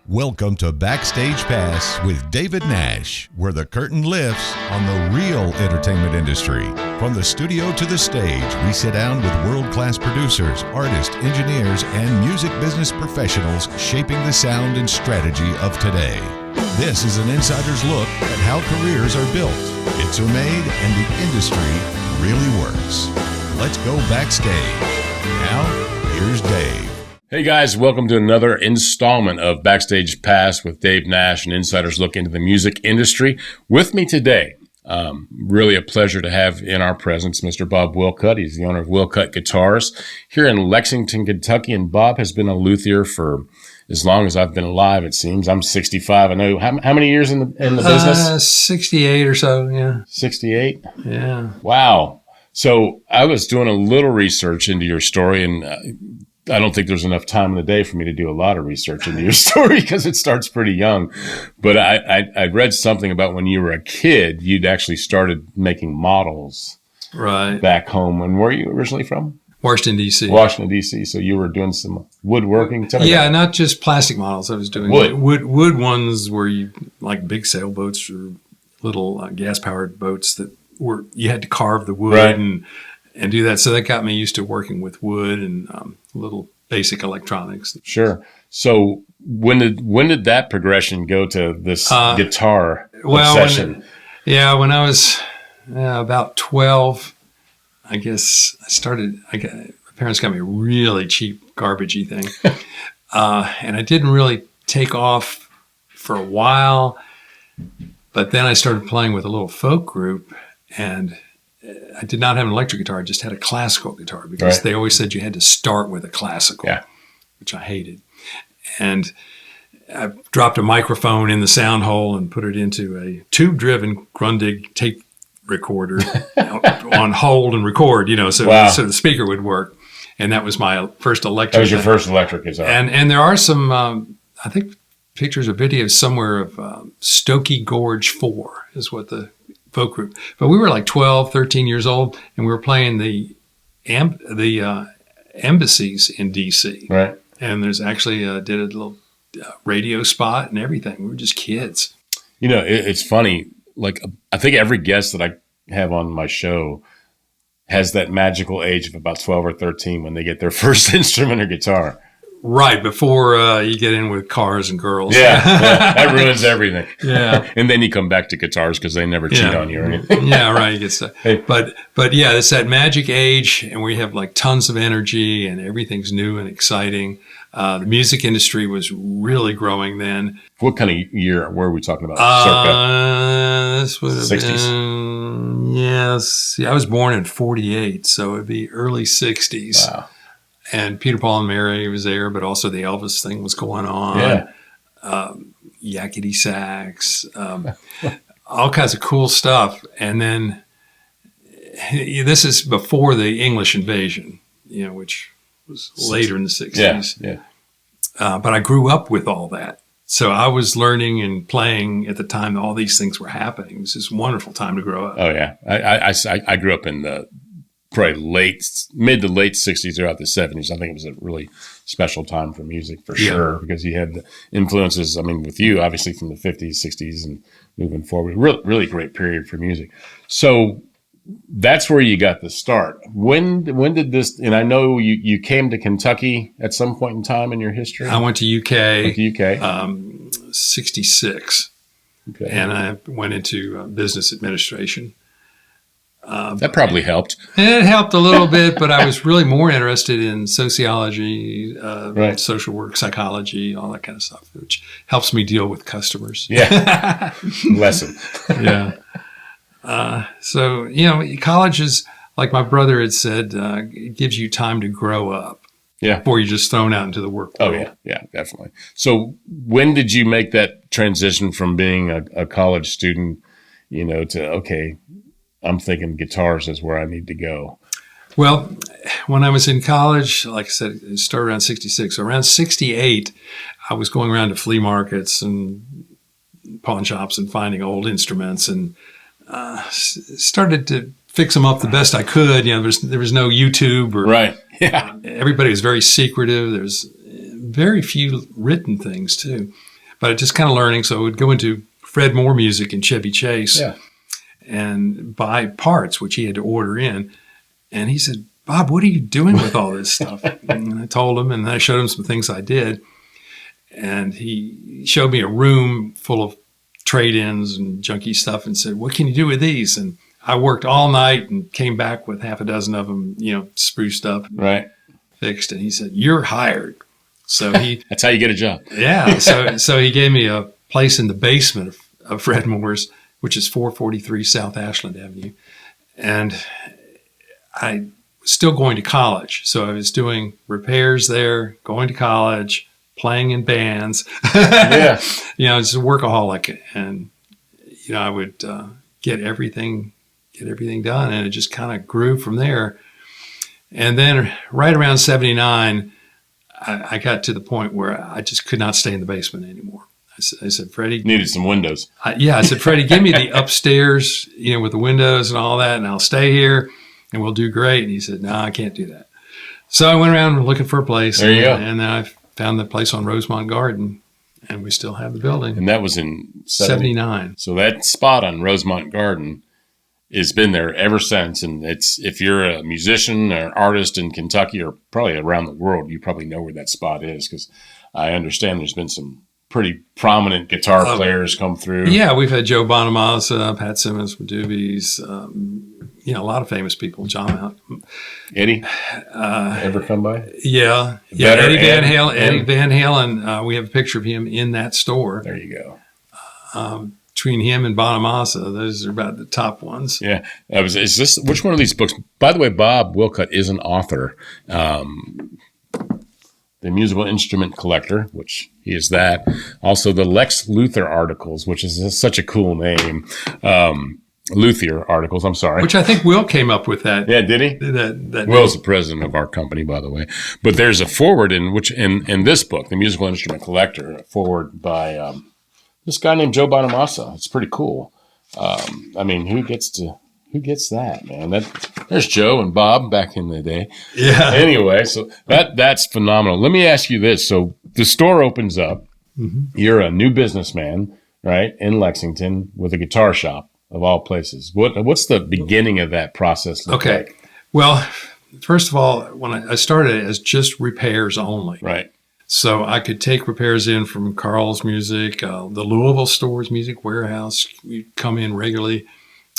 Welcome to Backstage Pass with David Nash, where the curtain lifts on the real entertainment industry. From the studio to the stage, we sit down with world-class producers, artists, engineers, and music business professionals shaping the sound and strategy of today. This is an insider's look at how careers are built, hits are made, and the industry really works. Let's go backstage. Now, here's Dave. Hey guys, welcome to another installment of Backstage Pass with Dave Nash, an insider's look into the music industry. With me today, really a pleasure to have in our presence Mr. Bob Willcutt. He's the owner of Willcutt Guitars here in Lexington, Kentucky. And Bob has been a luthier for as long as I've been alive, it seems. I'm 65. I know. How many years in the business? 68 or so, yeah. 68? Yeah. Wow. So I was doing a little research into your story, and I don't think there's enough time in the day for me to do a lot of research into your story because it starts pretty young. But I read something about when you were a kid, you'd actually started making models back home. And where are you originally from? Washington, D.C. Washington, D.C. So you were doing some woodworking? Yeah, not just plastic models. I was doing wood ones where you, like big sailboats or little gas-powered boats that were, you had to carve the wood and do that. So that got me used to working with wood and little basic electronics. Sure. So when did that progression go to this guitar obsession? When I was about 12, I guess my parents got me a really cheap garbagey thing. And I didn't really take off for a while, but then I started playing with a little folk group, and I did not have an electric guitar. I just had a classical guitar because they always said you had to start with a classical, which I hated. And I dropped a microphone in the sound hole and put it into a tube-driven Grundig tape recorder on hold and record, so the speaker would work. And that was my first electric. That was your first electric guitar. And there are some, I think, pictures or videos somewhere of Stokey Gorge 4 is what the folk group. But we were like 12, 13 years old, and we were playing the embassies in D.C. Right. And there's actually did a little radio spot and everything. We were just kids. It's funny. Like, I think every guest that I have on my show has that magical age of about 12 or 13 when they get their first instrument or guitar. Right, before you get in with cars and girls. Yeah, that ruins everything. Yeah. And then you come back to guitars because they never cheat on you or anything. Yeah, right. You get stuff. But yeah, it's that magic age, and we have like tons of energy, and everything's new and exciting. The music industry was really growing then. What kind of year were we talking about? Circa? This would have 60s? been, yes. Yeah, I was born in 48, so it'd be early 60s. Wow. And Peter, Paul, and Mary was there, but also the Elvis thing was going on. Yeah. Yakety sax, all kinds of cool stuff. And then this is before the English invasion, which was later in the 60s. Yeah. But I grew up with all that. So I was learning and playing at the time all these things were happening. It was this wonderful time to grow up. Oh, yeah. I grew up in the probably mid to late 60s throughout the 70s. I think it was a really special time for music for sure, because you had the influences, with you, obviously from the 50s, 60s, and moving forward. Really great period for music. So that's where you got the start. When did this, and I know you came to Kentucky at some point in time in your history? I went to UK. 66. Okay. And I went into business administration. That probably helped. It helped a little bit, but I was really more interested in sociology, social work, psychology, all that kind of stuff, which helps me deal with customers. Yeah. Lesson. Yeah. So, college is, like my brother had said, it gives you time to grow up. Yeah. Before you're just thrown out into the work world. Oh, yeah. Yeah, definitely. So when did you make that transition from being a college student, to, okay, I'm thinking guitars is where I need to go? Well, when I was in college, like I said, it started around 66. So around 68, I was going around to flea markets and pawn shops and finding old instruments, and started to fix them up the best I could. There was no YouTube or everybody was very secretive. There's very few written things too. but just kind of learning. So I would go into Fred Moore music in Chevy Chase and buy parts, which he had to order in. And he said, Bob, what are you doing with all this stuff? And I told him, and I showed him some things I did. And he showed me a room full of trade-ins and junky stuff and said, what can you do with these? And I worked all night and came back with half a dozen of them, spruced up, fixed. And he said, you're hired. So that's how you get a job. Yeah. So he gave me a place in the basement of Fred Moore's, which is 443 South Ashland Avenue. And I was still going to college. So I was doing repairs there, going to college, playing in bands. Just a workaholic. And, I would get everything done. And it just kind of grew from there. And then right around 79, I got to the point where I just could not stay in the basement anymore. I said, Freddie. Needed some windows. I said, Freddie, give me the upstairs, with the windows and all that, and I'll stay here and we'll do great. And he said, no, I can't do that. So I went around looking for a place. There you go. And then I found the place on Rosemont Garden, and we still have the building. And that was in 79. So that spot on Rosemont Garden has been there ever since. And if you're a musician or artist in Kentucky or probably around the world, you probably know where that spot is, because I understand there's been some pretty prominent guitar players come through. Yeah, we've had Joe Bonamassa, Pat Simmons from Doobies, a lot of famous people. John Mount. Eddie, ever come by? Yeah. Eddie Van Halen. Eddie Van Halen. We have a picture of him in that store. There you go. Between him and Bonamassa, those are about the top ones. Yeah. Is this which one of these books? By the way, Bob Willcutt is an author. The Musical Instrument Collector, which he is that. Also, the Lex Luthor articles, which is such a cool name. Luthier articles, I'm sorry. Which I think Will came up with that. Yeah, did he? That Will's the president of our company, by the way. But there's a foreword in this book, The Musical Instrument Collector, a foreword by this guy named Joe Bonamassa. It's pretty cool. Who gets that, man? There's Joe and Bob back in the day. Yeah. Anyway, so that's phenomenal. Let me ask you this. So the store opens up. Mm-hmm. You're a new businessman, right, in Lexington with a guitar shop of all places. What's the beginning of that process look like? Well, first of all, when I started as just repairs only. Right. So I could take repairs in from Carl's Music, the Louisville Stores Music Warehouse. We'd come in regularly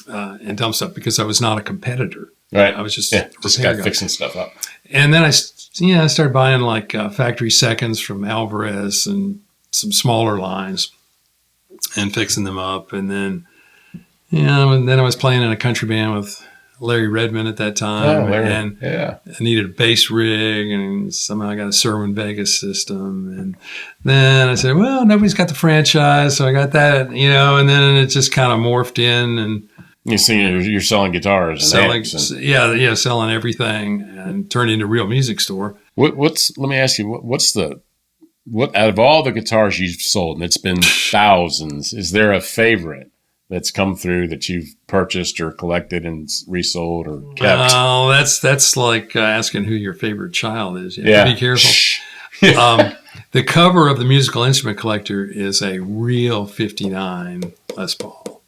and dump stuff because I was not a competitor. Right. I was just fixing stuff up. And then I started buying like factory seconds from Alvarez and some smaller lines and fixing them up. And then, and then I was playing in a country band with Larry Redmond at that time. And I needed a bass rig, and somehow I got a Serwin Vegas system. And then I said, well, nobody's got the franchise, so I got that, and then it just kind of morphed in. And you're selling guitars and amps and selling everything, and turned into a real music store. Let me ask you, what out of all the guitars you've sold, and it's been thousands, is there a favorite that's come through that you've purchased or collected and resold or kept? Oh, that's like asking who your favorite child is. You have to be careful. The cover of the Musical Instrument Collector is a real 59 Les Paul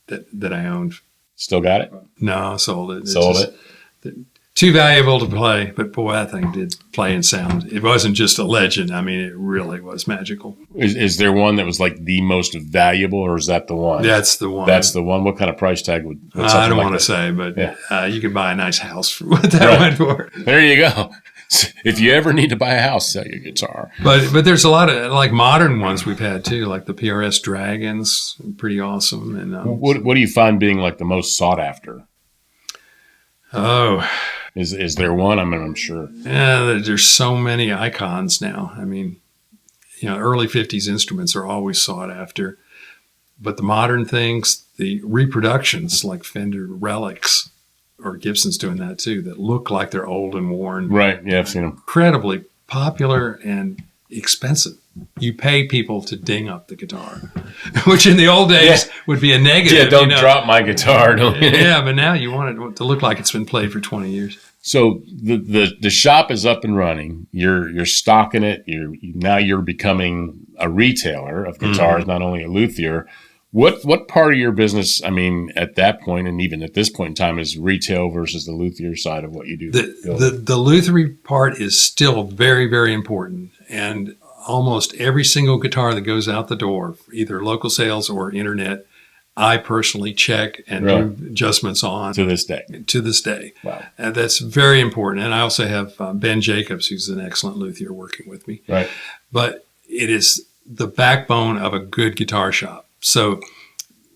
that I owned. Still got it? No, I sold it. Sold it? Too valuable to play, but boy, that thing did play and sound. It wasn't just a legend. I mean, it really was magical. Is there one that was like the most valuable, or is that the one? That's the one. That's the one. What kind of price tag would I don't want to say, but you could buy a nice house for what that went for. There you go. If you ever need to buy a house, sell your guitar. But there's a lot of like modern ones we've had too, like the PRS Dragons, pretty awesome. And what do you find being like the most sought after? Oh. Is there one? I'm sure. Yeah, there's so many icons now. I mean, early 50s instruments are always sought after. But the modern things, the reproductions like Fender Relics, or Gibson's doing that too, that look like they're old and worn. Right, yeah, I've seen them. Incredibly popular and expensive. You pay people to ding up the guitar, which in the old days would be a negative. Yeah, don't drop my guitar. Don't Yeah, but now you want it to look like it's been played for 20 years. So the shop is up and running. You're stocking it. Now you're becoming a retailer of guitars, not only a luthier. What part of your business, I mean, at that point and even at this point in time, is retail versus the luthier side of what you do? The luthiery part is still very, very important. And almost every single guitar that goes out the door, either local sales or internet, I personally check and do adjustments on. To this day. To this day. Wow. And that's very important. And I also have Ben Jacobs, who's an excellent luthier, working with me. Right. But it is the backbone of a good guitar shop. So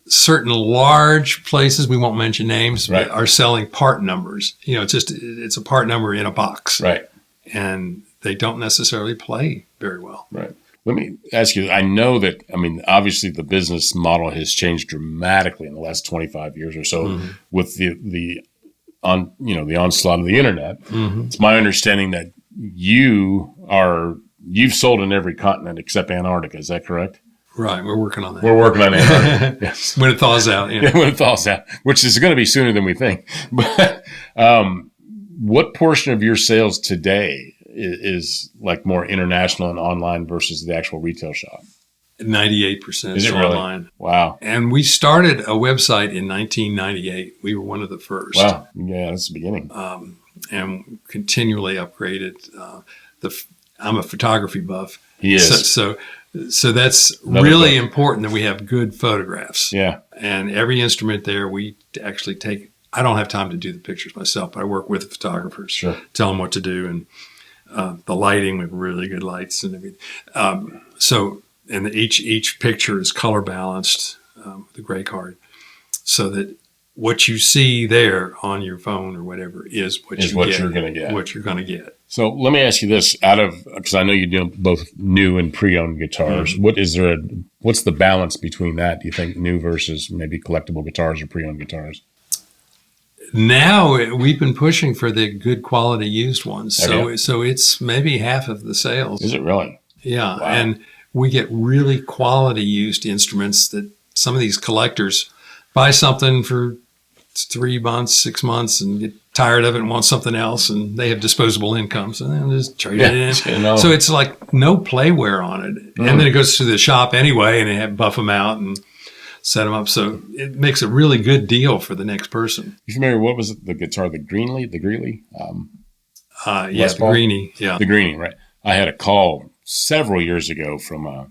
certain large places, we won't mention names, are selling part numbers. It's a part number in a box. Right. And they don't necessarily play very well. Right. Let me ask you, I know that, I mean, obviously the business model has changed dramatically in the last 25 years or so with the onslaught of the internet. It's my understanding that you've sold in every continent except Antarctica. Is that correct? Right. We're working on that. We're working on Antarctica. Yes. When it thaws out. Yeah, when it thaws out, which is going to be sooner than we think. But what portion of your sales today is like more international and online versus the actual retail shop? 98% is online. Really? Wow. And we started a website in 1998. We were one of the first. Wow. Yeah, that's the beginning. And continually upgraded. I'm a photography buff. He is. So that's really important that we have good photographs. Yeah. And every instrument there, we actually take. I don't have time to do the pictures myself, but I work with the photographers. Sure. Tell them what to do. And the lighting with really good lights and everything. And each picture is color balanced with a gray card, so that what you see there on your phone or whatever is what you're going to get. What you're going to get. So let me ask you this: because I know you do both new and pre-owned guitars, what's the balance between that? Do you think new versus maybe collectible guitars or pre-owned guitars? Now we've been pushing for the good quality used ones, so it's maybe half of the sales. Is it really? Yeah, wow. And we get really quality used instruments that some of these collectors buy something for 3 months, 6 months, and get tired of it and want something else, and they have disposable income, so they'll just trade it in. So it's like no play wear on it, and then it goes to the shop anyway, and they have buff them out and set them up. So it makes a really good deal for the next person. You familiar? What was it? The guitar, the Greeley? The Greenie. Yeah, the Greenie. Right. I had a call several years ago from a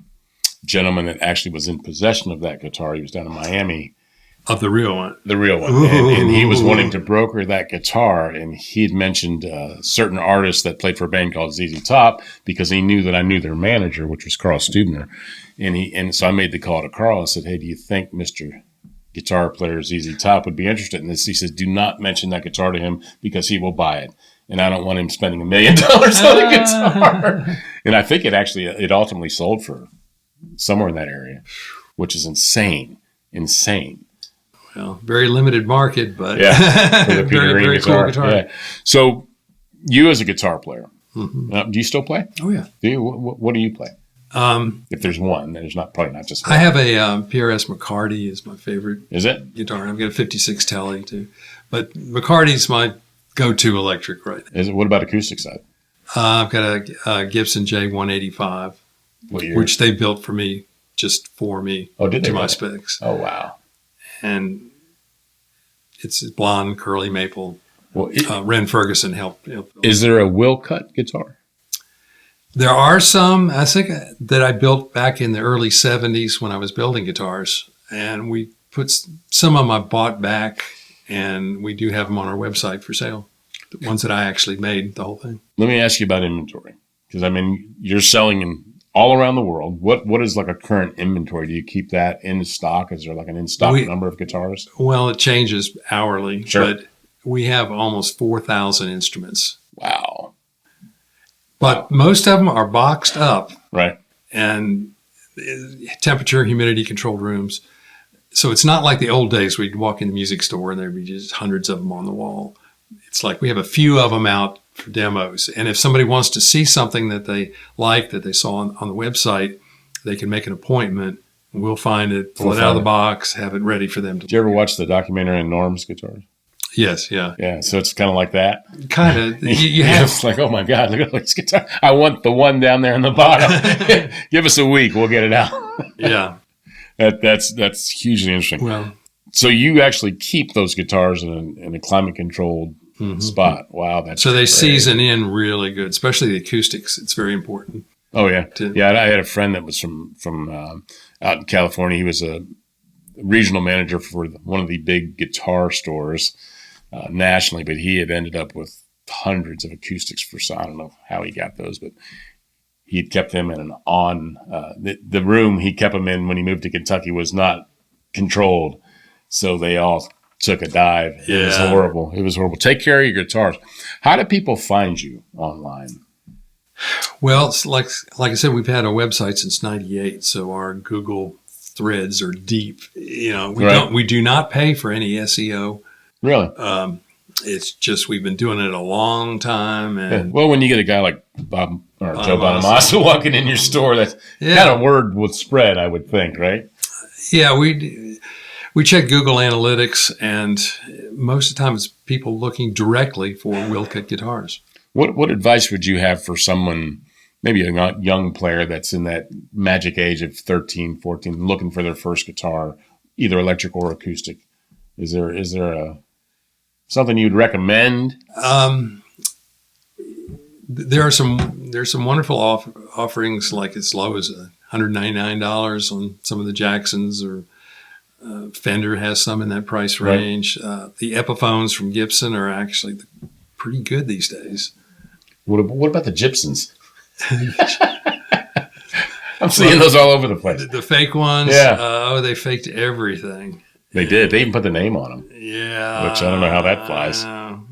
gentleman that actually was in possession of that guitar. He was down in Miami. Of the real one. The real one. And he was wanting to broker that guitar, and he had mentioned certain artists that played for a band called ZZ Top because he knew that I knew their manager, which was Carl Stubner. And so I made the call to Carl and said, hey, do you think Mr. Guitar Player ZZ Top would be interested in this? He said, do not mention that guitar to him because he will buy it. And I don't want him spending $1 million on a guitar. And I think it ultimately sold for somewhere in that area, which is insane. Well, very limited market, but for the very cool guitar. Yeah. So you as a guitar player, do you still play? Oh, yeah. Do you? What do you play? If there's one, there's probably not just one. I have a PRS McCarty is my favorite. Is it? Guitar. I've got a 56 Tele too. But McCarty's my go-to electric right now. Is it? What about acoustic side? I've got a Gibson J185, which they built for me, Oh, did they? To my specs. Oh, wow. And it's blonde, curly maple. Well, Ren Ferguson helped. Is there a Willcutt guitar? There are some, I think, that I built back in the early 70s when I was building guitars. And we put some of them I bought back, and we do have them on our website for sale. The ones that I actually made, the whole thing. Let me ask you about inventory. Because, I mean, you're selling in all around the world. What is like a current inventory? Do you keep that in stock? Is there like an in-stock number of guitars? Well, it changes hourly. Sure. But we have almost 4,000 instruments. Wow. But most of them are boxed up. Right. And temperature, humidity controlled rooms. So it's not like the old days where you'd walk in the music store and there'd be just hundreds of them on the wall. It's like we have a few of them out for demos. And if somebody wants to see something that they like, that they saw on the website, they can make an appointment. And we'll find it, pull it out of the box, have it ready for them to. Did you ever watch the documentary on Norm's guitars? Yes, yeah. Yeah, so it's kind of like that. Kind of. You have It's like, oh my God, look at this guitar. I want the one down there in the bottom. Give us a week, we'll get it out. yeah. That's hugely interesting. Well, So you actually keep those guitars in a climate controlled spot. Wow, that's so they great. season in really good, especially the acoustics. It's very important. Oh yeah, yeah. I had a friend that was from out in California. He was a regional manager for one of the big guitar stores nationally, but he had ended up with hundreds of acoustics for. So I don't know how he got those, but he had kept them in the room he kept them in when he moved to Kentucky was not controlled, so they all took a dive. It was horrible. It was horrible. Take care of your guitars. How do people find you online? Well, it's like I said, we've had a website since '98, so our Google threads are deep. We do not pay for any SEO. Really? It's just we've been doing it a long time. And well, when you get a guy like Bob or Joe Bonamassa walking in your store, that's kind of word would spread, I would think, right? Yeah, we check Google Analytics, and most of the time it's people looking directly for Willcutt guitars. What advice would you have for someone, maybe a young player that's in that magic age of 13, 14, looking for their first guitar, either electric or acoustic? Is there something you'd recommend? There's some wonderful offerings, like as low as $199 on some of the Jacksons, or Fender has some in that price range. Right. The Epiphones from Gibson are actually pretty good these days. What about the Gibsons? I'm seeing those all over the place. The fake ones? Yeah. They faked everything. They did. They even put the name on them. Yeah. Which I don't know how that flies.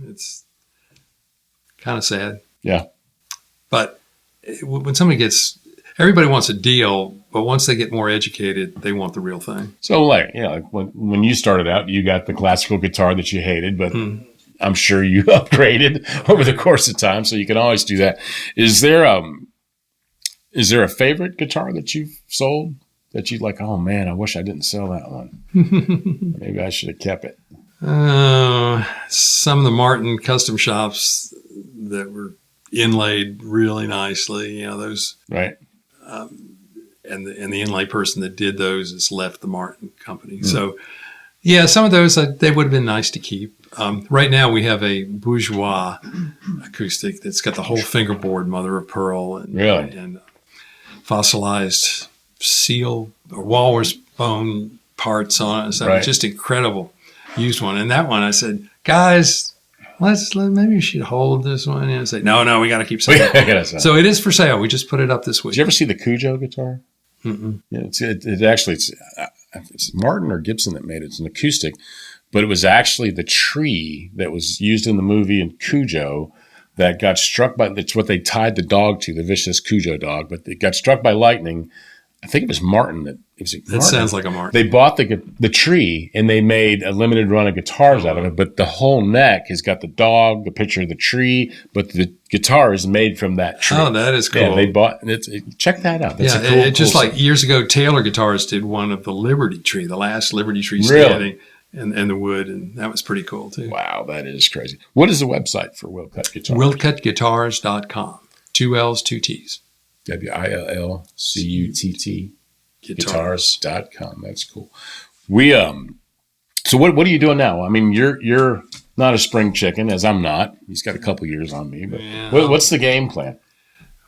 It's kind of sad. Yeah. But when everybody wants a deal, but once they get more educated, they want the real thing. So like when you started out, you got the classical guitar that you hated, but I'm sure you upgraded over the course of time, so you can always do that. Is there a favorite guitar that you've sold that you'd like, oh man, I wish I didn't sell that one? Maybe I should have kept it. Some of the Martin custom shops that were inlaid really nicely, those. Right. And the inlay person that did those has left the Martin company. So, yeah, some of those, they would have been nice to keep. Right now we have a Bourgeois acoustic that's got the whole fingerboard mother of pearl and fossilized seal or walrus bone parts on it. So just incredible used one. And that one, I said, guys, maybe you should hold this one. And I say, no, we got to keep selling it. So it is for sale. We just put it up this week. Did you ever see the Cujo guitar? Mm-mm. Yeah, it's Martin or Gibson that made it. It's an acoustic, but it was actually the tree that was used in the movie in Cujo that got struck by. That's what they tied the dog to, the vicious Cujo dog. But it got struck by lightning. I think it was Martin that. That sounds like a Martin. They bought the tree and they made a limited run of guitars out of it. But the whole neck has got the dog, the picture of the tree, but the guitar is made from that tree. Oh, that is cool. Yeah, they bought. Check that out. That's a cool, like years ago, Taylor Guitars did one of the Liberty tree, the last Liberty tree standing, and the wood, and that was pretty cool too. Wow, that is crazy. What is the website for Willcutt Guitars? WillcuttGuitars.com. 2 L's, 2 T's. WILLCUTT. Guitars.com. That's cool. So what are you doing now? I mean, you're not a spring chicken, as I'm not. He's got a couple years on me, but what's the game plan?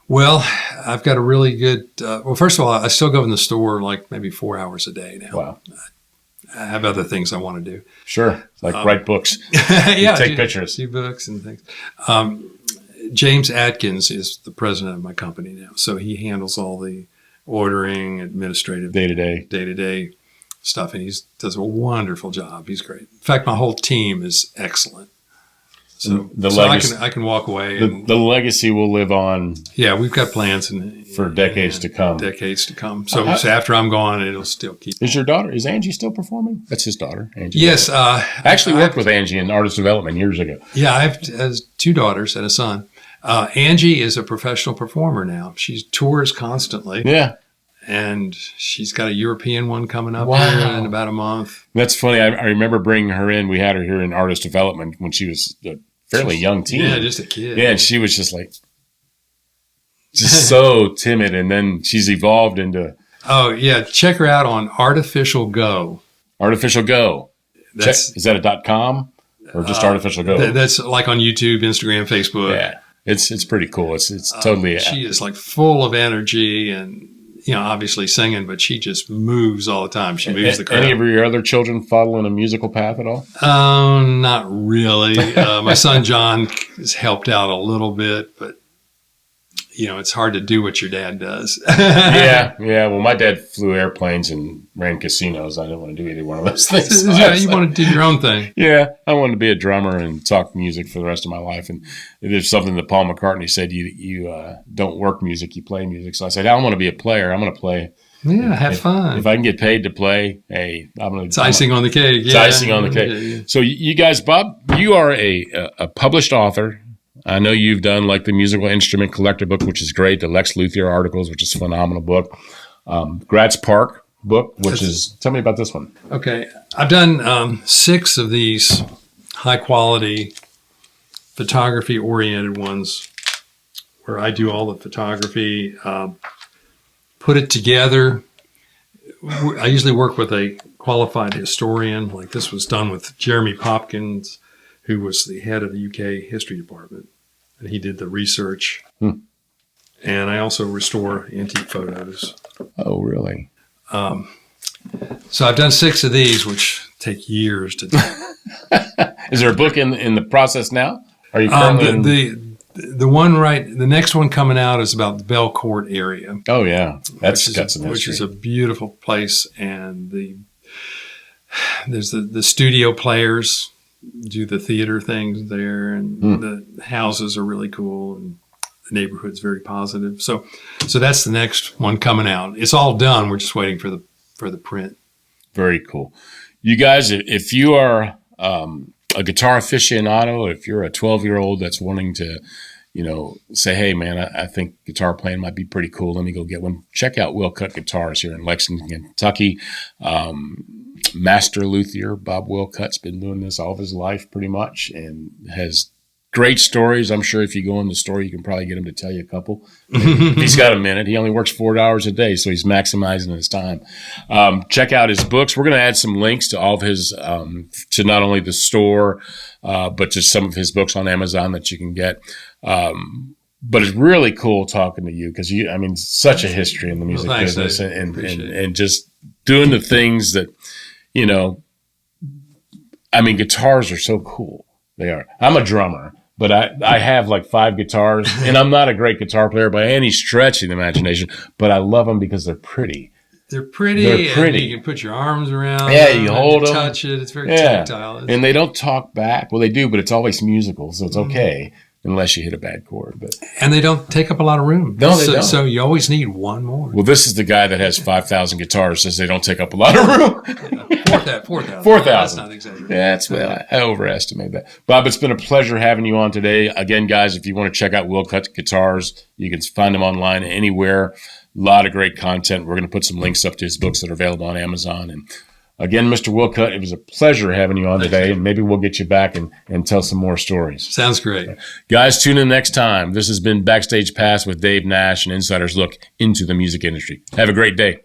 Well, I've got a really good. First of all, I still go in the store like maybe 4 hours a day now. Wow. I have other things I want to do. Sure, like write books. Take pictures, see books and things. James Atkins is the president of my company now, so he handles all the ordering, administrative, day-to-day stuff, and he does a wonderful job. He's great. In fact, my whole team is excellent. So I can walk away. The legacy will live on. Yeah, we've got plans for decades to come. So after I'm gone, it'll still keep. Is Angie still performing? That's his daughter, Angie. Yes. I actually worked with Angie in artist development years ago. Yeah, I have 2 daughters and a son. Angie is a professional performer now. She tours constantly. Yeah. and she's got a European one coming up Wow. here in about a month. That's funny. I remember bringing her in. We had her here in artist development when she was a fairly young teen. Yeah, just a kid. Yeah, and she was just like, just so timid. And then she's evolved into Oh, yeah. Check her out on Artificial Go. Artificial Go. Is that a .com or just Artificial Go? That's like on YouTube, Instagram, Facebook. Yeah, it's pretty cool. It's totally. She is like full of energy and, obviously singing, but she just moves all the time. She moves the crowd. Any of your other children following a musical path at all? Not really. My son John has helped out a little bit, but it's hard to do what your dad does. Yeah. Well, my dad flew airplanes and ran casinos. I didn't want to do either one of those things. Yeah, you want to do your own thing. Yeah, I wanted to be a drummer and talk music for the rest of my life. And there's something that Paul McCartney said: you don't work music, you play music. So I said, I don't want to be a player. I'm going to play. Yeah, have fun. If I can get paid to play, hey, I'm going to. It's icing on the cake. It's icing on the cake. Yeah. So you guys, Bob, you are a published author. I know you've done like the Musical Instrument Collector book, which is great. The Lex Luthier articles, which is a phenomenal book. Gratz Park book, tell me about this one. Okay. I've done 6 of these high quality photography oriented ones where I do all the photography, put it together. I usually work with a qualified historian. Like this was done with Jeremy Popkins, who was the head of the UK history department. And he did the research. And I also restore antique photos. Oh, really? So I've done 6 of these, which take years to do. Is there a book in the process now? Are you currently the next one coming out is about the Belcourt area. Oh, yeah. That's got some history. Which is a beautiful place. And there's the studio players do the theater things there, and the houses are really cool, and the neighborhood's very positive. So that's the next one coming out. It's all done. We're just waiting for the print. Very cool. You guys, if you are a guitar aficionado, if you're a 12-year-old that's wanting to, say, hey, man, I think guitar playing might be pretty cool. Let me go get one. Check out Willcutt Guitars here in Lexington, Kentucky. Master luthier Bob Willcutt's been doing this all of his life pretty much and has great stories. I'm sure if you go in the store, you can probably get him to tell you a couple. He's got a minute. He only works 4 hours a day, so he's maximizing his time. Check out his books. We're going to add some links to all of his, to not only the store, but to some of his books on Amazon that you can get. But it's really cool talking to you because such a history in the music business and just doing the things that, guitars are so cool. They are. I'm a drummer, but I have like 5 guitars, and I'm not a great guitar player by any stretch of the imagination, but I love them because they're pretty. They're pretty. And you can put your arms around. Yeah, you hold them. Touch it. It's very tactile. And they don't talk back. Well, they do, but it's always musical, so it's okay. Unless you hit a bad chord. And they don't take up a lot of room. No, they don't. So you always need one more. Well, this is the guy that has 5,000 guitars, says they don't take up a lot of room. 4,000. 4,000. That's not exaggerating. Yeah, I overestimate that. Bob, it's been a pleasure having you on today. Again, guys, if you want to check out Willcutt Guitars, you can find them online anywhere. A lot of great content. We're going to put some links up to his books that are available on Amazon. And again, Mr. Willcutt, it was a pleasure having you on today, and maybe we'll get you back and tell some more stories. Sounds great. Guys, tune in next time. This has been Backstage Pass with Dave Nash, an insider's look into the music industry. Have a great day.